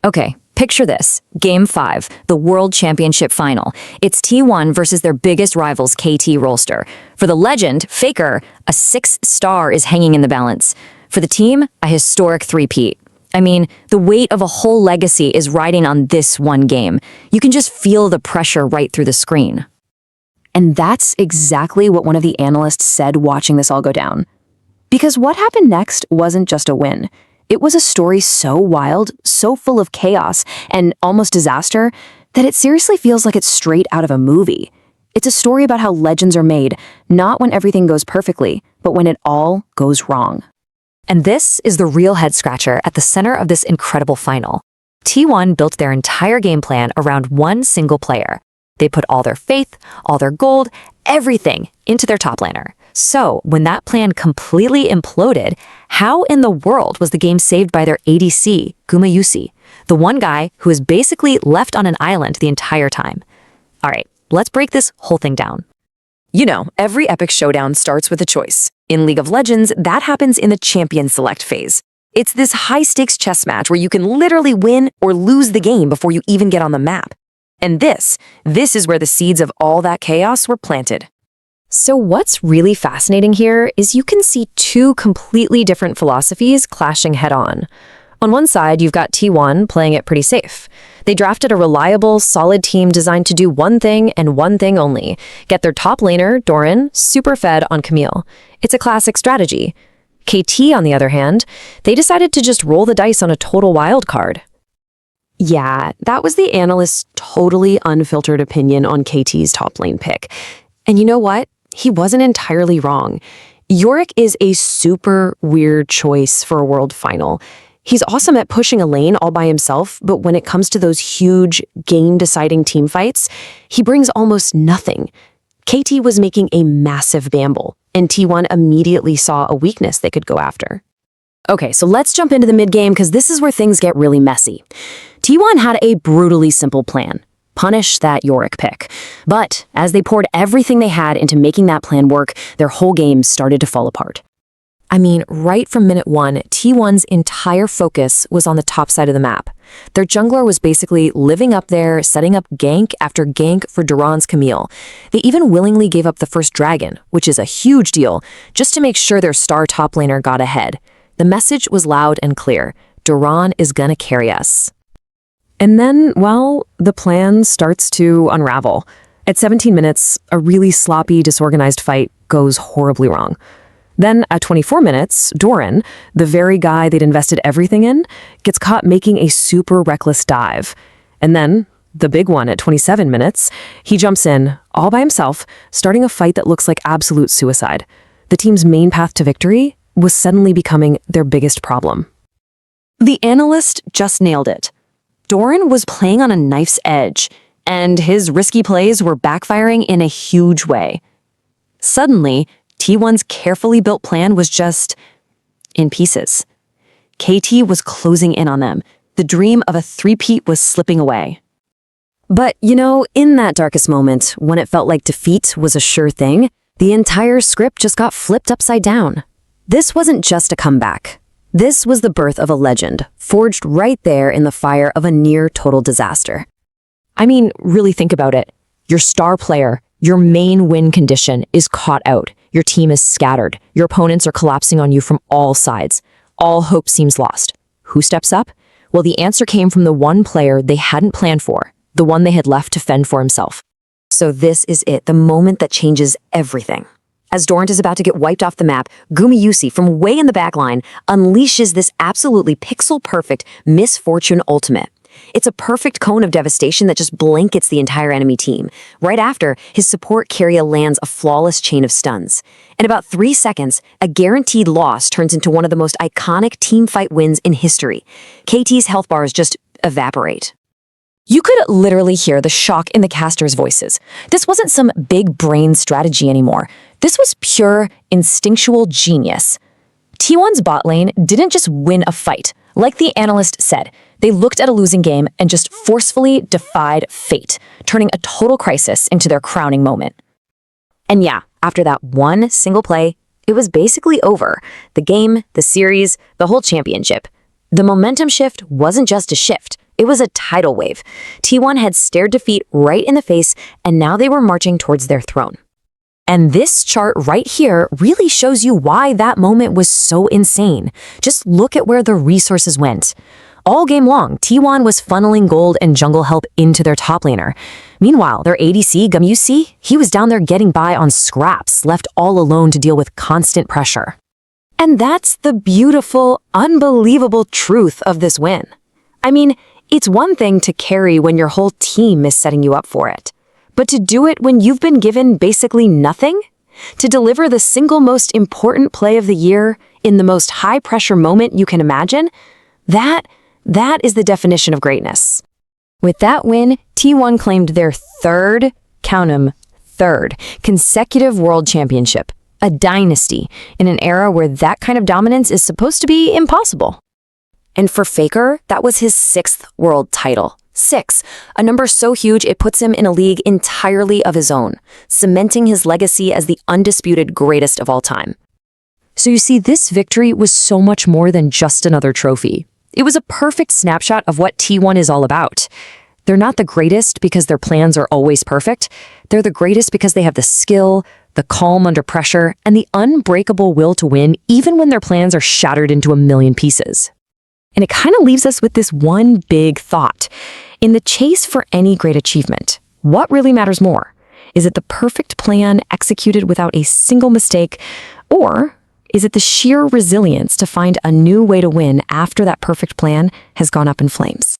Okay, picture this. Game 5, the World Championship Final. It's T1 versus their biggest rivals, KT Rolster. For the legend, Faker, a 6-star is hanging in the balance. For the team, a historic three-peat. I mean, the weight of a whole legacy is riding on this one game. You can just feel the pressure right through the screen. And that's exactly what one of the analysts said watching this all go down. Because what happened next wasn't just a win. It was a story so wild, so full of chaos, and almost disaster, that it seriously feels like it's straight out of a movie. It's a story about how legends are made, not when everything goes perfectly, but when it all goes wrong. And this is the real head-scratcher at the center of this incredible final. T1 built their entire game plan around one single player. They put all their faith, all their gold, everything into their top laner. So, when that plan completely imploded, how in the world was the game saved by their ADC, Gumayusi, the one guy who was basically left on an island the entire time? Alright, let's break this whole thing down. You know, every epic showdown starts with a choice. In League of Legends, that happens in the champion select phase. It's this high-stakes chess match where you can literally win or lose the game before you even get on the map. And this is where the seeds of all that chaos were planted. So what's really fascinating here is you can see two completely different philosophies clashing head-on. On one side, you've got T1 playing it pretty safe. They drafted a reliable, solid team designed to do one thing and one thing only: get their top laner, Doran, super fed on Camille. It's a classic strategy. KT, on the other hand, they decided to just roll the dice on a total wild card. Yeah, that was the analyst's totally unfiltered opinion on KT's top lane pick. And you know what? He wasn't entirely wrong. Yorick is a super weird choice for a world final. He's awesome at pushing a lane all by himself, but when it comes to those huge, game-deciding team fights, he brings almost nothing. KT was making a massive gamble, and T1 immediately saw a weakness they could go after. Okay, so let's jump into the mid-game because this is where things get really messy. T1 had a brutally simple plan: punish that Yorick pick. But as they poured everything they had into making that plan work, their whole game started to fall apart. I mean, right from minute 1, T1's entire focus was on the top side of the map. Their jungler was basically living up there, setting up gank after gank for Duran's Camille. They even willingly gave up the first dragon, which is a huge deal, just to make sure their star top laner got ahead. The message was loud and clear: Duran is gonna carry us. And then, well, the plan starts to unravel. At 17 minutes, a really sloppy, disorganized fight goes horribly wrong. Then, at 24 minutes, Doran, the very guy they'd invested everything in, gets caught making a super reckless dive. And then, the big one at 27 minutes, he jumps in, all by himself, starting a fight that looks like absolute suicide. The team's main path to victory was suddenly becoming their biggest problem. The analyst just nailed it. Doran was playing on a knife's edge, and his risky plays were backfiring in a huge way. Suddenly, T1's carefully built plan was just in pieces. KT was closing in on them. The dream of a three-peat was slipping away. But, you know, in that darkest moment, when it felt like defeat was a sure thing, the entire script just got flipped upside down. This wasn't just a comeback. This was the birth of a legend, forged right there in the fire of a near-total disaster. I mean, really think about it. Your star player, your main win condition, is caught out. Your team is scattered. Your opponents are collapsing on you from all sides. All hope seems lost. Who steps up? Well, the answer came from the one player they hadn't planned for, the one they had left to fend for himself. So this is it, the moment that changes everything. As Doran is about to get wiped off the map, Gumayusi, from way in the back line, unleashes this absolutely pixel-perfect misfortune ultimate. It's a perfect cone of devastation that just blankets the entire enemy team. Right after, his support carrier lands a flawless chain of stuns. In about 3 seconds, a guaranteed loss turns into one of the most iconic teamfight wins in history. KT's health bars just evaporate. You could literally hear the shock in the casters' voices. This wasn't some big brain strategy anymore. This was pure, instinctual genius. T1's bot lane didn't just win a fight. Like the analyst said, they looked at a losing game and just forcefully defied fate, turning a total crisis into their crowning moment. And yeah, after that one single play, it was basically over. The game, the series, the whole championship. The momentum shift wasn't just a shift. It was a tidal wave. T1 had stared defeat right in the face, and now they were marching towards their throne. And this chart right here really shows you why that moment was so insane. Just look at where the resources went. All game long, T1 was funneling gold and jungle help into their top laner. Meanwhile, their ADC, Gumayusi, he was down there getting by on scraps, left all alone to deal with constant pressure. And that's the beautiful, unbelievable truth of this win. I mean, it's one thing to carry when your whole team is setting you up for it. But to do it when you've been given basically nothing? To deliver the single most important play of the year in the most high-pressure moment you can imagine? That is the definition of greatness. With that win, T1 claimed their third, count 'em, third, consecutive world championship, a dynasty, in an era where that kind of dominance is supposed to be impossible. And for Faker, that was his 6th world title. 6, a number so huge it puts him in a league entirely of his own, cementing his legacy as the undisputed greatest of all time. So you see, this victory was so much more than just another trophy. It was a perfect snapshot of what T1 is all about. They're not the greatest because their plans are always perfect. They're the greatest because they have the skill, the calm under pressure, and the unbreakable will to win even when their plans are shattered into a million pieces. And it kind of leaves us with this one big thought. In the chase for any great achievement, what really matters more? Is it the perfect plan executed without a single mistake, or is it the sheer resilience to find a new way to win after that perfect plan has gone up in flames?